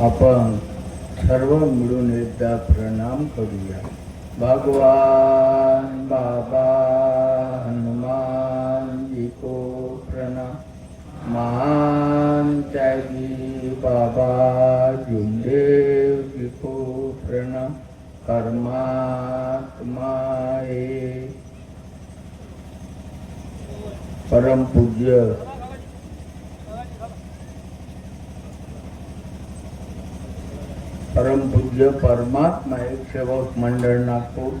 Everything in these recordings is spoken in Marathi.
आपण सर्व मिळून एकदा प्रणाम करूया. भगवान बाबा हनुमान जी को प्रणाम. महान त्यागी बाबा जुमदेव जी को प्रणाम. परमात्मा हे परम पूज्य परमात्मा एक सेवक मंडळ नागपूर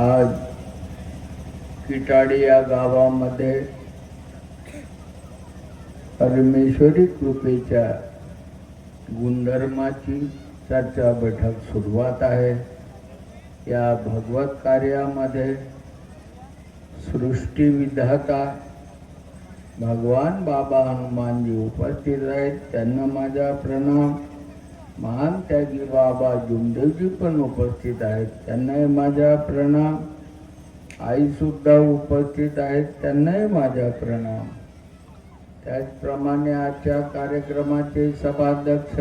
आज किटाडी या गावामध्ये परमेश्वरी कृपेच्या गुणधर्माची चर्चा बैठक सुरुवात आहे. या भगवत कार्यामध्ये सृष्टी विधाता भगवान बाबा हनुमानजी उपस्थित आहेत. त्यांना माझा प्रणाम. महान त्यागी बाबा जुमदेवजी पण उपस्थित आहेत. त्यांनाही माझा प्रणाम. आई सुद्धा उपस्थित आहेत. त्यांनाही माझा प्रणाम. त्याचप्रमाणे आजच्या कार्यक्रमाचे सभाध्यक्ष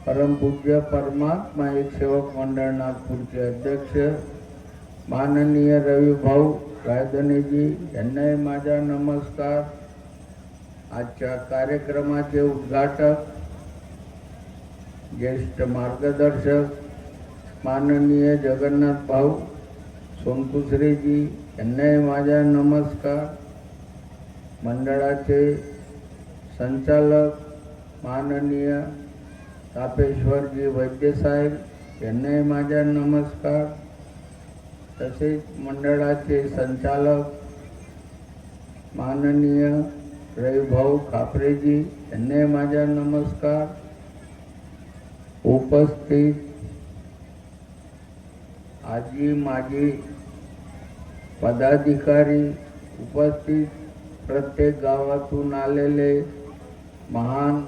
परमपूज्य परमात्मा एक सेवक मंडळ नागपूरचे अध्यक्ष माननीय रविभाऊ रायधनेजी यांनाही माझा नमस्कार. आजच्या कार्यक्रमाचे उद्घाटक ज्येष्ठ मार्गदर्शक माननीय जगन्नाथ भाऊ सोनकुसरेजी यांनाही माझा नमस्कार. मंडळाचे संचालक माननीय तापेश्वरजी वैद्यसाहेब यांनाही माझा नमस्कार. तसेच मंडळाचे संचालक माननीय रविभाऊ खापरेजी यांनाही माझा नमस्कार. उपस्थित आजी माजी पदाधिकारी, उपस्थित प्रत्येक गावातून आलेले महान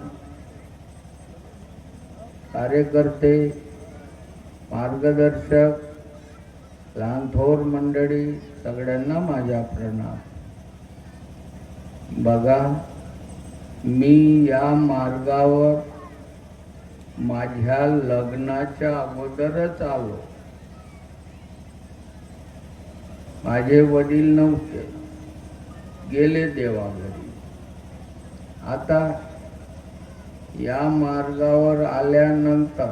कार्यकर्ते, मार्गदर्शक, लहान थोर मंडळी, सगळ्यांना माझा प्रणाम. बघा, मी या मार्गावर माझ्या लग्नाच्या अगोदरच आलो. माझे वडील नव्हते, गेले देवाघरी. आता या मार्गावर आल्यानंतर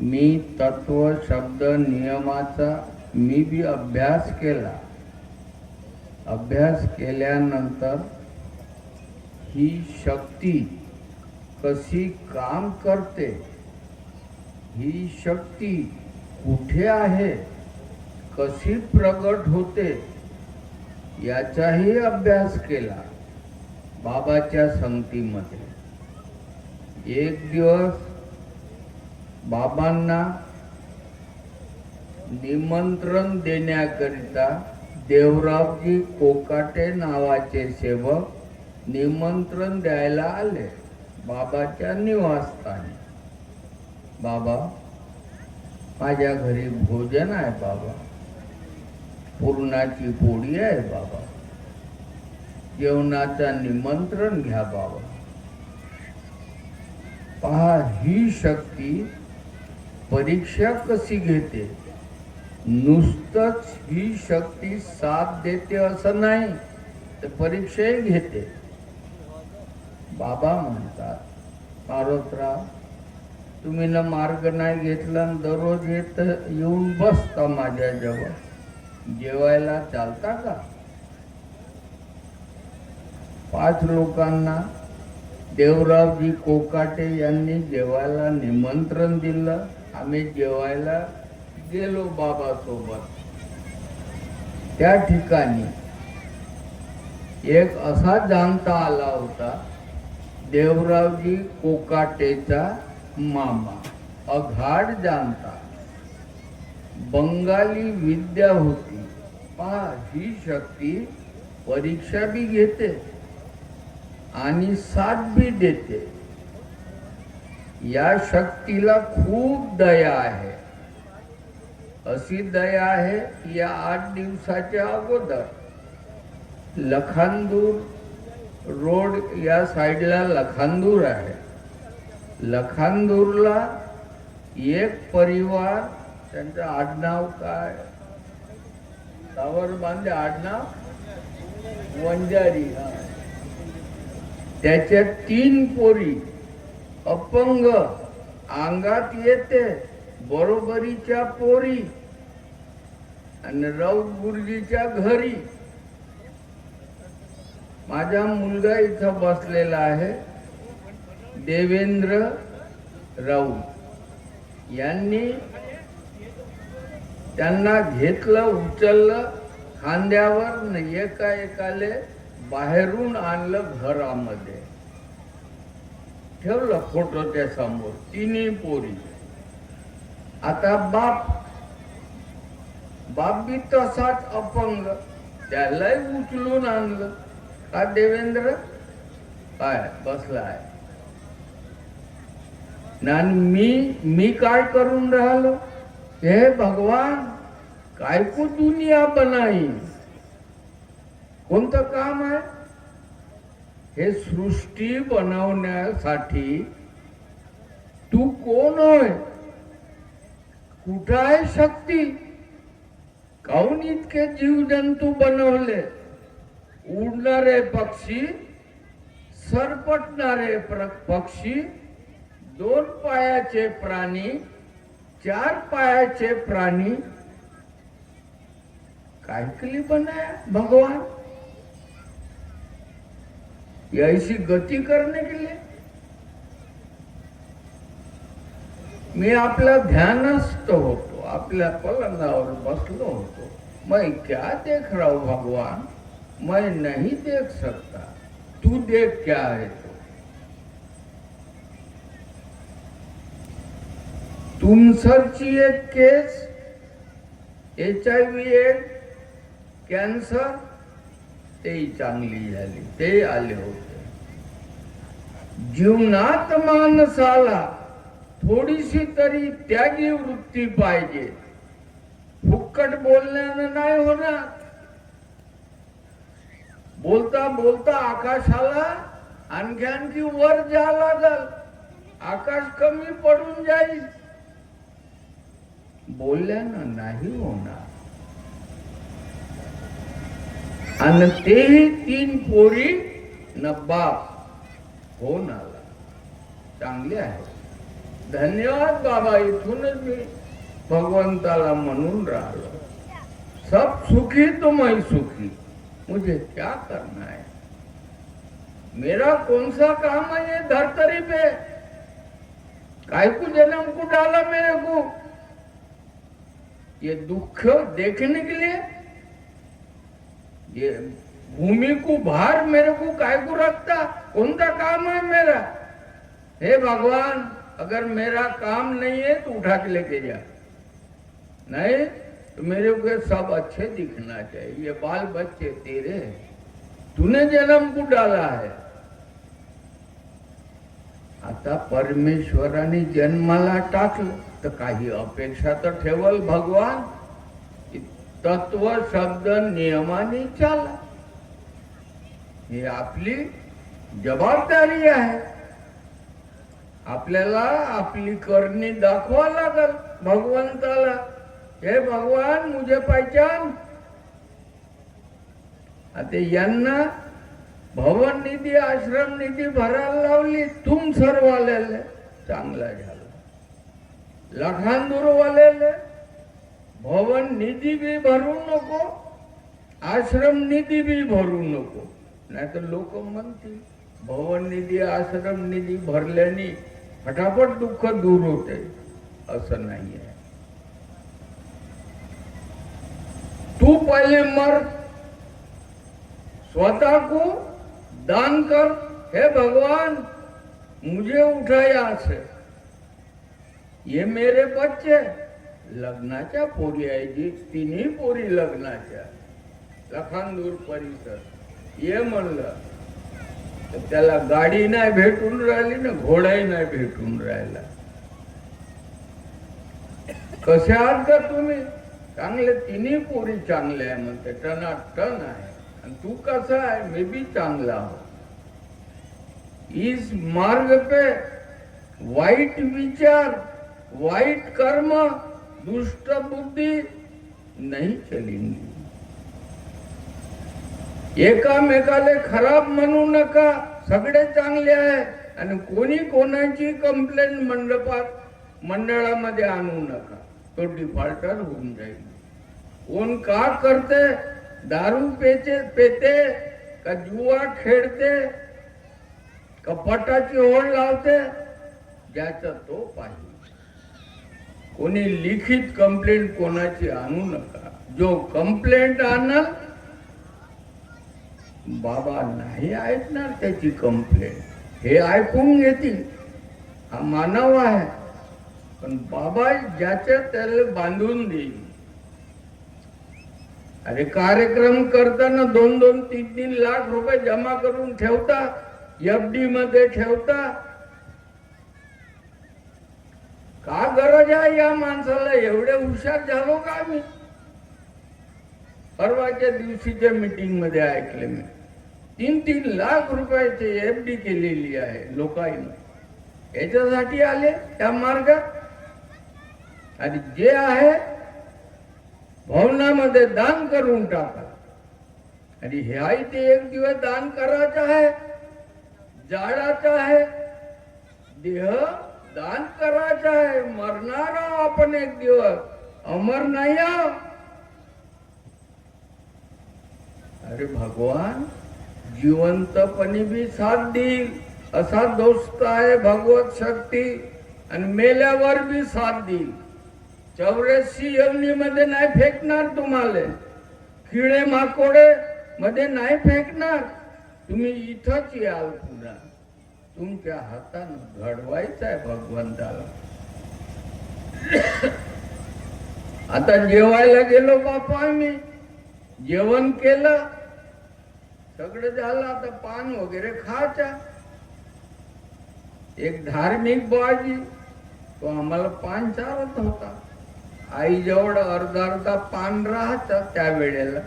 मी तत्व शब्द नियमाचा मी भी अभ्यास केला. अभ्यास केल्यानंतर ही शक्ती कशी काम करते, ही शक्ती कुठे आहे, कशी प्रगट होते, याचाही अभ्यास केला बाबाच्या संगतीमध्ये. एक दिवस बाबांना निमंत्रण देण्याकरिता देवरावजी कोकाटे नावाचे सेवक निमंत्रण द्यायला आले बाबाच्या निवासस्थानी. बाबा, माझ्या घरी भोजन आहे बाबा, पुरणाची पोळी आहे बाबा, जेवणाचा निमंत्रण घ्या बाबा. पहा, ही शक्ती परीक्षा कशी घेते. नुसतंच ही शक्ती साथ देते असं नाही, तर परीक्षाही घेते. बाबा म्हणतात, पार्वतराव, तुम्ही ना मार्ग नाही घेतला, दररोज येऊन बसता माझ्याजवळ, जेवायला चालता का? 5 लोकांना देवरावजी कोकाटे यांनी जेवायला निमंत्रण दिलं. आम्ही जेवायला गेलो बाबासोबत. त्या ठिकाणी एक असा जाणता आला होता, देवरावजी कोकाटेचा मामा, अघाड जाणता, बंगाली विद्या होती. पहा, ही शक्ती परीक्षा भी घेते आणि साथ भी देते. या शक्तीला खूप दया आहे. अशी दया आहे, या 8 दिवसाच्या अगोदर लखानदूर रोड या साईडला लखांदूर आहे. लखांदूरला एक परिवार, त्यांचं आडनाव काय, सावरबांदे आडनाव, वंजारी. त्याच्या 3 पोरी, अपंग, अंगात येते, बरोबरीच्या पोरी, आणि राऊत गुरुजीच्या घरी. माझा मुलगा इथं बसलेला आहे, देवेंद्र राऊत. यांनी त्यांना घेतलं, उचललं खांद्यावर, न एकाले बाहेरून आणलं, घरामध्ये ठेवलं फोटोच्या समोर, 3 पोरी. आता बाप बी तसाच अपंग, त्यालाही उचलून आणलं. का देवेंद्र काय बसला आहे, मी काय करून राहिलो. हे भगवान, काय को दुनिया बनाई, कोणतं काम आहे हे? सृष्टी बनवण्यासाठी तू कोण होय? कुठं आहे शक्ती? काऊन इतके जीवजंतू बनवले? उडणारे पक्षी, सरपटणारे पक्षी, 2 पायाचे प्राणी, 4 पायाचे प्राणी, काय केली बनाया भगवान? ऐसी गति करने के लिए मी आपला ध्यानस्थ होतो, आपल्या पलंगावर बसलो होतो. मैं क्या देख रहा हूं भगवान? मैं नहीं देख सकता, तू देख क्या है. तुमसरची एक केस, HIV एड्स, कॅन्सर, तेही चांगली झाली, ते आले होते. जीवनात माणसाला थोडीशी तरी त्यागी वृत्ती पाहिजे. फुक्कट बोलण्यानं नाही होणार. बोलता बोलता आकाशाला आणखी वर जा लागल, आकाश कमी पडून जाईल. बोलल्यानं नाही होणार. आणि तेही 3 पोरी न बाप होऊन आला. चांगले आहे. धन्यवाद बाबा. इथूनच मी भगवंताला म्हणून राहिलो, सब सुखी तो मैं सुखी, मुझे क्या करना है? मेरा कौन सा काम है ये धरतरी पे? काय को जन्म को डाला मेरे को? ये दुख देखने के लिए? ये भूमि को भार मेरे को काय को रखता? कौन सा काम है मेरा? हे भगवान, अगर मेरा काम नहीं है तो उठा के लेके जा, नहीं तो मेरे को सब अच्छे दिखना चाहिए. ये बाल बच्चे तेरे, तूने जन्म को डाला है. आता परमेश्वराने जन्माला टाकलं तर काही अपेक्षा तर ठेवल भगवान. तत्व शब्द नियमाने चाला, ही आपली जबाबदारी आहे. आपल्याला आपली करणी दाखवा लागल भगवंताला. हे भगवान, मुझे पहचान. आता यांना भवन निधी, आश्रम निधी भरायला लावली. तुम सर्ववाल्याले चांगला झाला. लखांदूरवाल्याले भवन निधी भी भरू नको, आश्रम निधी भी भरू नको. नाही तर लोक म्हणतील भवन निधी, आश्रम निधी भरल्याने फटाफट दुःख दूर होते. असं नाही आहे. तू पहले मर, स्वतः को दान कर. हे भगवान, मुझे उठाया से. ये मेरे बच्चे लग्नाच्या पोरी आहे, जी 3 पोरी लग्नाच्या. लखांदूर परिसर ये म्हणलं तर त्याला गाडी नाही भेटून राहिली ना, घोडाही नाही भेटून राहिला. कसे आहात का तुम्ही? चांगले. 3 पोरी चांगले आहे म्हणते, टनाटन आहे. आणि तू कसा आहे? मी बी चांगला आहो. इस मार्ग पे वाईट विचार, वाईट कर्म, दुष्ट बुद्धि नहीं चलेंगी. एकामेकाले खराब म्हणू नका, सगळे चांगले आहे. आणि कोणी कोणाची कंप्लेंट मंडळामध्ये आणू नका, तो डिफॉल्टर होऊन जाईल. कोण का करते, दारू पेते का जुवा खेळते, कपाटाची ओढ लावते, ज्याचा तो पाहिजे. कोणी लिखित कंप्लेंट कोणाची आणू नका. जो कंप्लेंट आणल, बाबा नाही ऐकणार त्याची कंप्लेंट, हे ऐकून घेतील. हा मानव आहे, पण बाबा ज्याच्या त्याला बांधून देईल. अरे कार्यक्रम करताना 2-2, 3-3 लाख रुपये जमा करून ठेवता, FD मध्ये ठेवता. का गरज आहे या माणसाला? एवढे हुशार झालो का मी? परवाच्या दिवशीच्या मीटिंग मध्ये ऐकले मी, 3-3 लाख रुपयाची FD केलेली आहे लोकांनी. याच्यासाठी आले त्या मार्गात. आणि जे आहे भवनामध्ये दान करून टाका. आणि ह्याही ते एक दिवस दान करायचं आहे, जाळाचं आहे, देह दान करायचं आहे. मरणार आपण एक दिवस, अमर नाही आहो. अरे भगवान जिवंतपणी भी साथ देईल असा दोस्त आहे भगवत शक्ती. आणि मेल्यावर भी साथ देईल. 84 योनीमध्ये नाही फेकणार तुम्हाला, किडे माकोडे मध्ये नाही फेकणार. तुम्ही इथंच याल. पुन्हा तुमच्या हातानं घडवायचं आहे भगवंताला. आता जेवायला गेलो बापा, आम्ही जेवण केलं, सगळं झालं. आता पान वगैरे खायचा. एक धार्मिक बाजी तो आम्हाला पान चारत होता. आई जवळ अर्धा पान राहतं त्यावेळेला,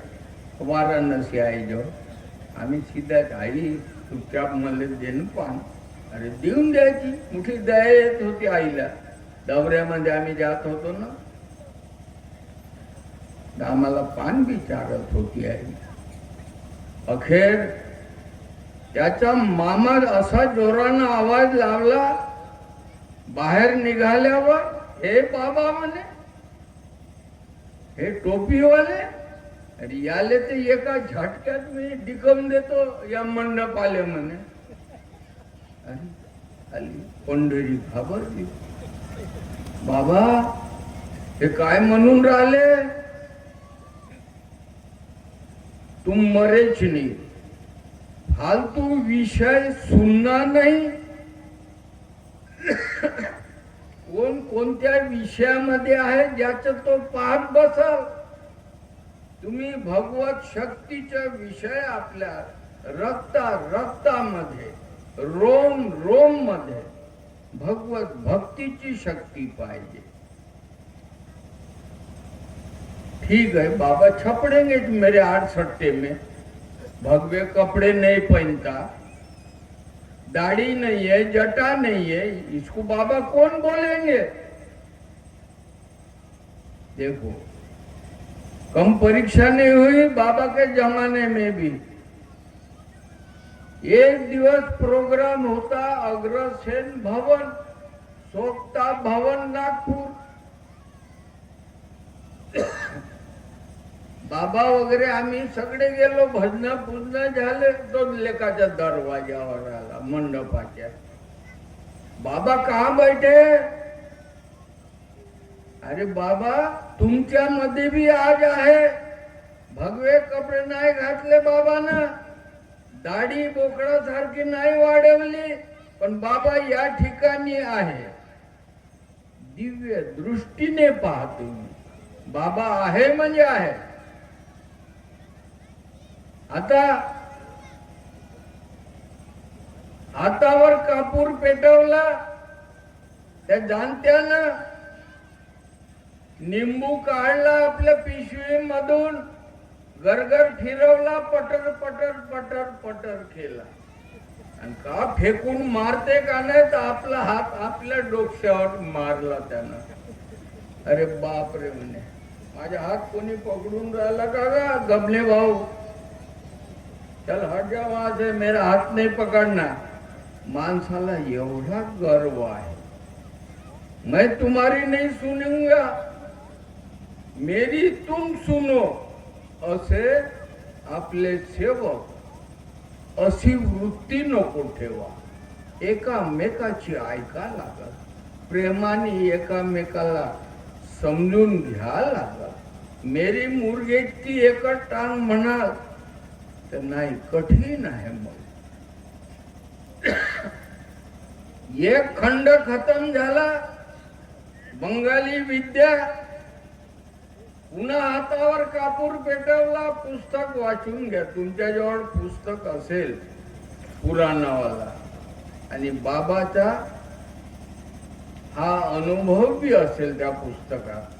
वाराणसी आई जवळ. आम्ही सीधा, आई चुपचाप मला देणं पान. अरे देऊन द्यायची, मोठी दया येत होती आईला. दौऱ्यामध्ये आम्ही जात होतो ना, आम्हाला पान विचारत होती आई. अखेर त्याचा मामा असा जोरानं आवाज लावला बाहेर निघाल्यावर, हे बाबा म्हणे, हे टोपीवाले, अरे याले ते एका झटक्यात मी डिकम देतो या मंडप आले म्हणे. आली पंढरी घाबरली. बाबा हे काय म्हणून राहिले? तुम मरेच नहीं, फालतू विषय सुनना नहीं. कोण कोणत्या विषयामध्ये आहे ज्याचं तो पाहत बसाल. तुम्ही भगवत शक्तीचा विषय आपल्या रक्तामध्ये, रोम रोम मध्ये भगवत भक्तीची शक्ती पाहिजे. ठीक है बाबा, छपड़ेंगे मेरे 68 में, भगवे कपड़े नहीं पहनता, दाढ़ी नहीं है, जटा नहीं है, इसको बाबा कौन बोलेंगे? देखो कम परीक्षा नहीं हुई बाबा के जमाने में भी. एक दिवस प्रोग्राम होता अग्रसेन भवन, सोक्ता भवन, नागपूर. बाबा वगैरे आम्ही सगळे गेलो, भजन पूजन झाले. तो लेकाच्या दरवाजावर आला मंडपाच्या. बाबा कहाँ बैठे? अरे बाबा तुमच्या मध्ये भी आज आहे. भगवे कपडे नाही घातले बाबांना, दाढी बोकडासारखी नाही वाढवली, पण बाबा या ठिकाणी आहे. दिव्य दृष्टीने पाहतो. बाबा आहे म्हणजे आहे. आता हातावर कापूर पेटवला, त्या जाणत्यानं निंबू काढला आपल्या पिशवी मधून, गरगर फिरवला, पटर पटर पटर पटर केला. आणि का फेकून मारते का नाही, तर आपला हात आपल्या डोक्यावर मारला त्यानं. अरे बाप रे म्हणे, माझा हात कोणी पकडून राहिला का गा गबले भाऊ, चल हट जा वहां से, मेरा हात नाही पकडना. माणसाला एवढा गर्व आहे, मैं तुम्हारी नहीं सुनूंगा, मेरी तुम सुनो, असे आपले सेवक अशी वृत्ती नको ठेवा. एकामेकाची ऐका लागल, प्रेमाने एकामेकाला समजून घ्या लागल. मेरी मुर्गेची एकच टांग म्हणाल तर नाही, कठीण आहे. मग एक खंड खतम झाला, बंगाली विद्या. पुन्हा हातावर कापूर पेटवला, पुस्तक वाचून घ्या. तुमच्याजवळ पुस्तक असेल पुराणावाला, आणि बाबाचा हा अनुभव बी असेल त्या पुस्तकात.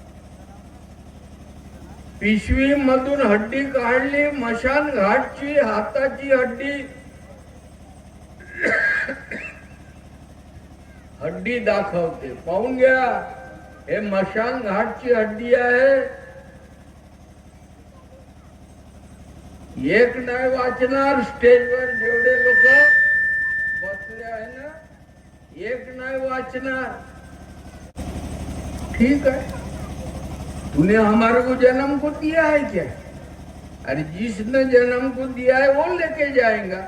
पिशवी मधून हड्डी काढली, मशान घाटची हाताची हड्डी, हड्डी दाखवते, पाहून घ्या. हे मशान घाटची हड्डी आहे. एक नाही वाचणार, स्टेजवर जेवढे लोक बसले आहे ना, एक नाही वाचणार. ठीक है, तूने हमारे को जन्म को दिया है क्या? अरे जिसने जन्म को दिया है वो लेके जाएगा.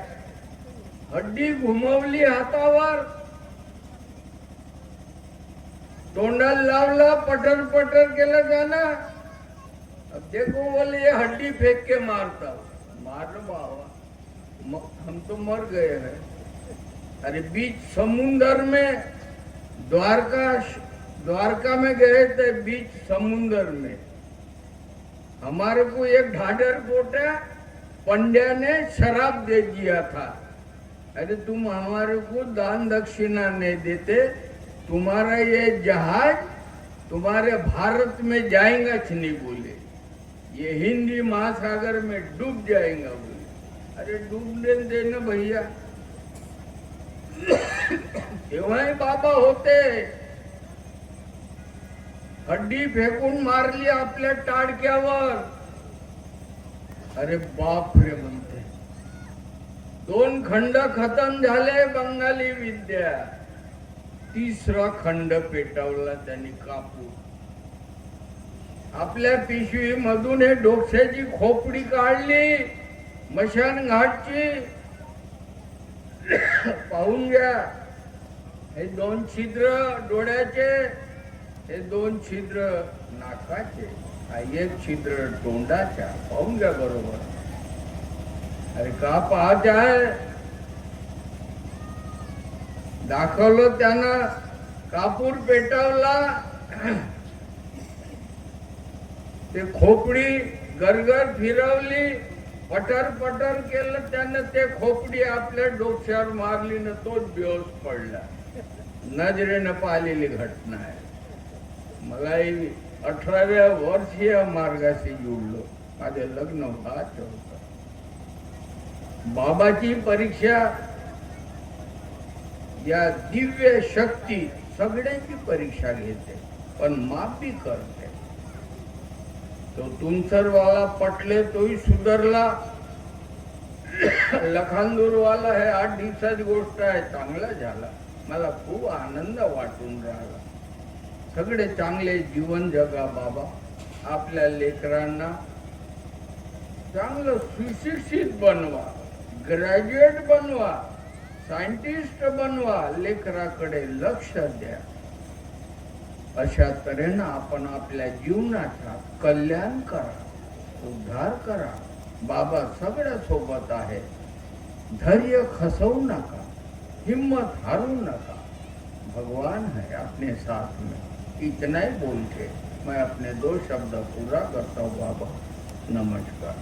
हड्डी घुमवली हातावर, तोंडाला लावला, पटर पटर केलं जाना. अब देखो बोले ये हड्डी फेंक के मारता. मार बाबा, हम तो मर गए हैं. अरे बीच समुंदर में, द्वारका में गए थे, बीच समुंदर में हमारे को एक ढाढर गोटा पंड्या ने शराब दे दिया था. अरे तुम हमारे को दान दक्षिणा नहीं देते, तुम्हारा ये जहाज तुम्हारे भारत में जाएगा नहीं बोले, ये हिंदी महासागर में डूब जाएगा बोले. अरे डूबने देना भैया. तेव्हाही बाबा होते. हड्डी फेकून मारली आपल्या टाडक्यावर. अरे बाप रे म्हणते. 2 खंड खतम झाले, बंगाली विद्या. 3रा खंड पेटवला त्यांनी कापूर. आपल्या पिशवी मधून हे डोक्याची खोपडी काढली, मशान घाटची. पाहून घ्या, हे 2 छिद्र डोळ्याचे, हे 2 छिद्र नाकाचे, हा 1 छिद्र तोंडाच्या. पाहून घ्या बरोबर. अरे का पाहत आहे, दाखवलं त्यानं. कापूर पेटवला, ते खोपडी गरगर फिरवली, पटर पटर केलं त्यानं. ते खोपडी आपल्या डोक्यावर मारली न तोच बेहोश पडला. नजरेनं पाहिलेली घटना आहे. मलाही 18व्या वर्षी या मार्गाशी जुळलो. माझे लग्न व्हायचं होतं. बाबाची परीक्षा, या दिव्य शक्ती सगळ्यांची परीक्षा घेते, पण माफ बी करते. तो तुमसरवाला पटले तोही सुधारला. लखानदूरवाला हे 8 दिवसाची गोष्ट आहे, चांगला झाला. मला खूप आनंद वाटून राहिला. सगळे चांगले जीवन जगा बाबा. आपल्या लेकरांना चांगलं सुशिक्षित बनवा, ग्रॅज्युएट बनवा, सायंटिस्ट बनवा. लेकराकडे लक्ष द्या. अशा तऱ्हेनं आपण आपल्या जीवनाचा कल्याण करा, उद्धार करा. बाबा सगळ्या सोबत आहे. धैर्य खसवू नका, हिम्मत हारू नका. भगवान है अपने साथ में. इतना ही बोल के मैं अपने 2 शब्द पूरा करता हूँ बाबा. नमस्कार.